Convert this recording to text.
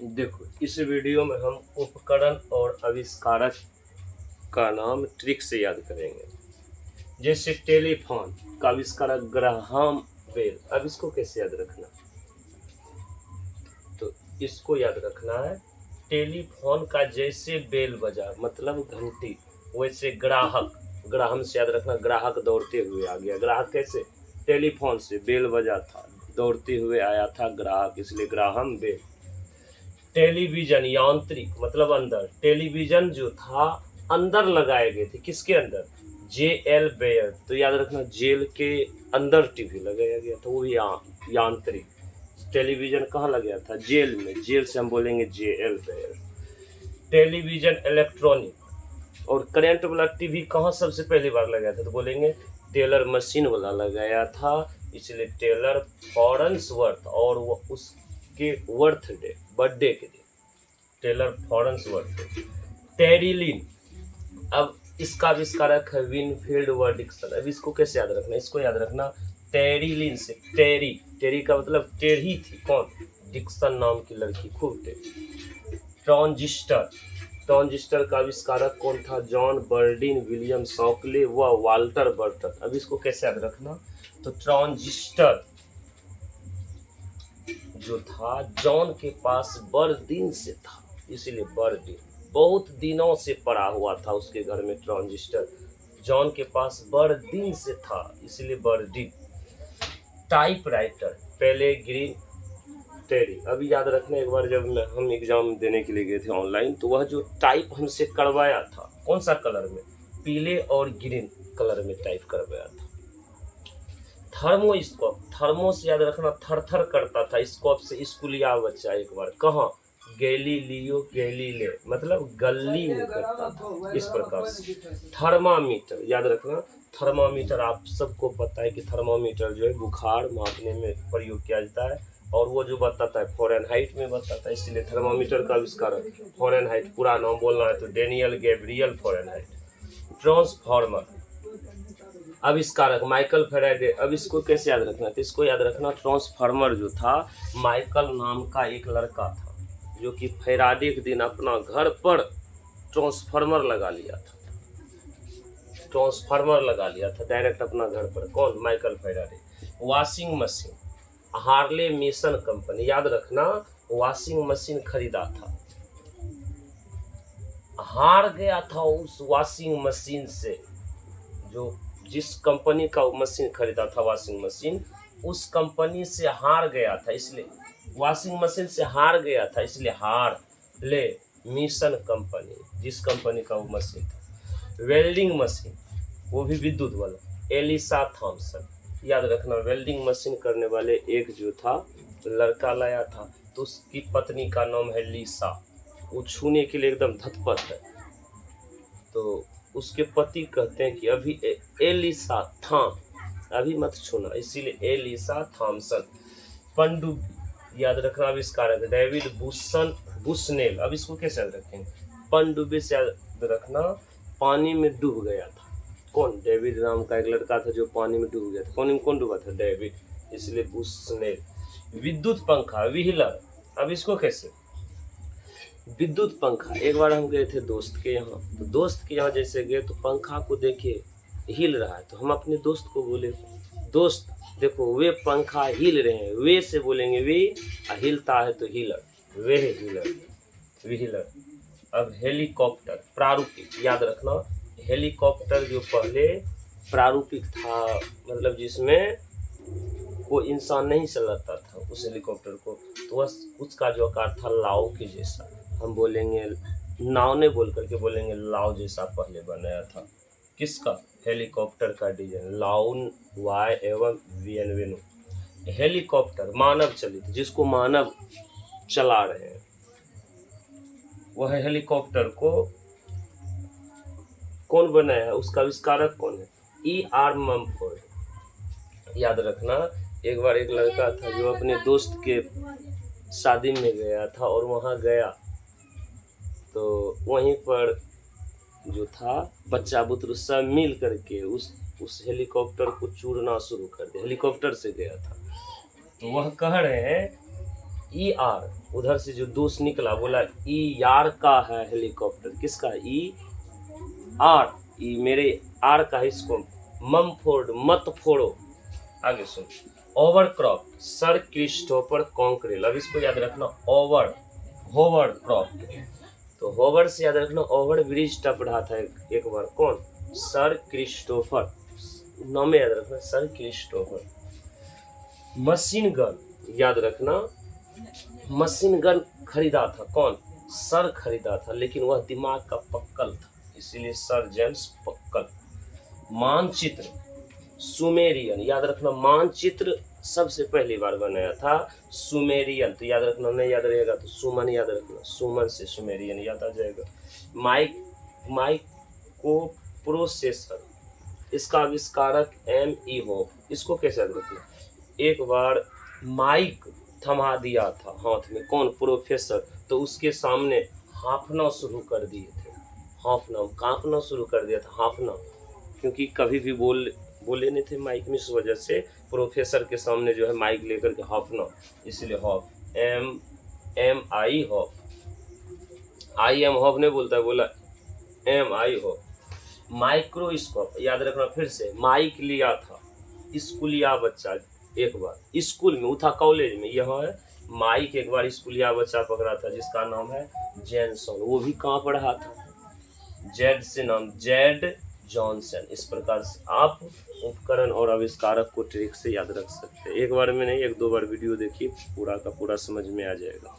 देखो, इस वीडियो में हम उपकरण और आविष्कारक का नाम ट्रिक से याद करेंगे। जैसे टेलीफोन का आविष्कारक ग्राहम बेल। अब इसको कैसे याद रखना, तो इसको याद रखना है टेलीफोन का जैसे बेल बजा मतलब घंटी, वैसे ग्राहक, ग्राहम से याद रखना ग्राहक दौड़ते हुए आ गया। ग्राहक कैसे? टेलीफोन से बेल बजा था, दौड़ते हुए आया था ग्राहक, इसलिए ग्राहम बेल। टेलीविजन यांत्रिक मतलब अंदर, टेलीविजन जो था अंदर लगाए गए थे। किसके अंदर? JL Baird. तो याद रखना जेल के अंदर टीवी लगाया गया था, वो यांत्रिक। टेलीविजन कहाँ लगाया था? जेल में, जेल से हम बोलेंगे JL बेयर। टेलीविजन इलेक्ट्रॉनिक और करंट वाला टीवी कहाँ सबसे पहली बार लगाया था? तो बोलेंगे टेलर मशीन वाला लगाया था, इसलिए टेलर फॉरेंसवर्थ, और वो उसके बर्थडे बर्थडे के दिन टेलर फॉरेंसवर्थ। टेरिलिन, अब इसका आविष्कारक है विनफील्ड व डिक्सन। अब इसको कैसे याद रखना? इसको याद रखना टेरिलिन से। टेरी, टेरी का मतलब टेढ़ी थी, कौन? डिक्सन नाम की लड़की, खूब टेढ़ी। ट्रांजिस्टर, ट्रांजिस्टर का आविष्कारक कौन था? जॉन बर्डिन, विलियम शॉकले व वाल्टर बर्टन। अब इसको कैसे याद रखना? तो ट्रांजिस्टर जो था जॉन के पास बर्डिन से था, इसीलिए बर्डिन, बहुत दिनों से पड़ा हुआ था उसके घर में ट्रांजिस्टर, जॉन के पास बर्डिन से था, इसलिए बर्डिन। टाइपराइटर पेलेग्रिन टेरी। अभी याद रखना, एक बार जब हम एग्जाम देने के लिए गए थे ऑनलाइन, तो वह जो टाइप हमसे करवाया था, कौन सा कलर में? पीले और ग्रीन कलर में टाइप करवाया था। थर्मोस्कोप, थर्मो से याद रखना थर थर करता था, स्कोप से स्कूलिया बच्चा एक बार, कहाँ? गैलीलियो गैलीले मतलब गली में करता था, इस प्रकार से। थर्मामीटर याद रखना, थर्मामीटर आप सबको पता है कि थर्मामीटर जो है बुखार मापने में प्रयोग किया जाता है, और वो जो बताता है फ़ारेनहाइट में बताता है, इसलिए थर्मामीटर का आविष्कारक फ़ारेनहाइट। पूरा नाम बोलना है तो डेनियल गैब्रियल फ़ारेनहाइट। ट्रांसफार्मर आविष्कारक माइकल फैराडे। अब इसको कैसे याद रखना? तो इसको याद रखना ट्रांसफार्मर जो था, माइकल नाम का एक लड़का था जो कि फैराडे के दिन अपना घर पर ट्रांसफार्मर लगा लिया था, ट्रांसफार्मर लगा लिया था डायरेक्ट अपना घर पर। कौन? Michael Faraday. Washing machine, Harley mason company, याद रखना वॉशिंग मशीन खरीदा था, हार गया था उस वॉशिंग मशीन से, जो जिस कंपनी का मशीन खरीदा था वॉशिंग मशीन, उस कंपनी से हार गया था, इसलिए वॉशिंग मशीन से हार गया था, इसलिए हार्ले मेसन कंपनी, जिस कंपनी का वो मशीन था। वेल्डिंग मशीन, वो भी विद्युत वाला, एलिसा थॉमसन। याद रखना वेल्डिंग मशीन करने वाले एक जो था लड़का लाया था, तो उसकी पत्नी का नाम है लीसा। वो छूने के लिए एकदम धतपत है, तो उसके पति कहते हैं कि अभी एलिसा थाम, अभी मत छूना, इसीलिए एलिसा थॉमसन। पनडुब्बी याद रखना आविष्कारक डेविड बुशनेल। अब इसको कैसे याद रखेंगे? पनडुब्बी से याद रखना पानी में डूब गया था, कौन? डेविड नाम का एक लड़का था जो पानी में डूब गया था। पानी में कौन डूबा था? डेविड, इसलिए बुशनेल। विद्युत पंखा व्हीलर। अब इसको कैसे? विद्युत पंखा, एक बार हम गए थे दोस्त के यहाँ, तो दोस्त के यहाँ जैसे गए तो पंखा को देखिए हिल रहा है, तो हम अपने दोस्त को बोले, दोस्त देखो वे पंखा हिल रहे हैं, वे से बोलेंगे वे, हिलता है तो हीलर, वे है हीलर, व्हीलर। अब हेलीकॉप्टर प्रारूपिक, याद रखना हेलीकॉप्टर जो पहले प्रारूपिक था, मतलब जिसमें कोई इंसान नहीं चलाता था उस हेलीकॉप्टर को, तो वह उसका जो आकार था लाव के जैसा, हम बोलेंगे नाव ने बोल करके बोलेंगे लाव जैसा पहले बनाया था। किसका? हेलीकॉप्टर का डिजाइन, लाउन वाई एवं वीएनवेनो। हेलीकॉप्टर मानव चलित, जिसको मानव चला रहे हैं, वह हेलीकॉप्टर को कौन बनाया है? उसका आविष्कारक कौन है? ER मम्फोर्ड। याद रखना एक बार एक लड़का था जो अपने दोस्त के शादी में गया था, और वहाँ गया तो वहीं पर जो था बच्चा बुतरू सब मिल करके उस हेलीकॉप्टर को चूरना शुरू कर दिया। हेलीकॉप्टर से गया था, तो वह कह रहे हैं ई आर, उधर से जो दोस्त निकला बोला ई यार का है हेलीकॉप्टर, किसका? ई आर, ई मेरे आर का है, इसको मम फोड़ मत फोड़ो। आगे सुन, ओवरक्रॉप सर क्रिस्टोफर कॉन्क्रेल, अब इसको याद रखना, ओवर होवर क्रॉप, तो होवर से याद रखना ओवर ब्रिज टप रहा था एक बार, कौन? सर क्रिस्टोफर, नाम याद रखना सर क्रिस्टोफर। मशीन गन याद रखना, मशीन गन खरीदा था कौन? सर खरीदा था, लेकिन वह दिमाग का पक्कल था, इसीलिए सर जेम्स पक्कल। मानचित्र सुमेरियन याद रखना, मानचित्र सबसे पहली बार बनाया था सुमेरियन, तो याद रखना, नहीं याद रहेगा तो सुमन याद रखना, सुमन से सुमेरियन याद आ जाएगा। माइक्रो प्रोसेसर, इसका आविष्कारक M.E. होप, इसको कैसे याद रखना? एक बार माइक थमा दिया था हाथ में, कौन? प्रोफेसर, तो उसके सामने हाँफना शुरू कर दिए थे, हाँफना, कांपना शुरू कर दिया था, हाँफना, क्योंकि कभी भी बोले नहीं थे माइक में, इस वजह से प्रोफेसर के सामने जो है माइक लेकर के हाँफना, इसलिए हॉफ, M.I. हॉफ, I am हॉफ नहीं बोलता है, बोला M.I. हॉफ। माइक्रोस्कोप याद रखना, फिर से माइक लिया था स्कूलिया बच्चा, एक बार स्कूल में, वो था कॉलेज में, यह है माइक, एक बार स्कूलिया बच्चा पकड़ा था जिसका नाम है जैनसन, वो भी कहाँ पढ़ा था? जेड से नाम, जेड जॉनसन। इस प्रकार से आप उपकरण और आविष्कारक को ट्रिक से याद रख सकते हैं। एक बार में नहीं, एक दो बार वीडियो देखिए, पूरा का पूरा समझ में आ जाएगा।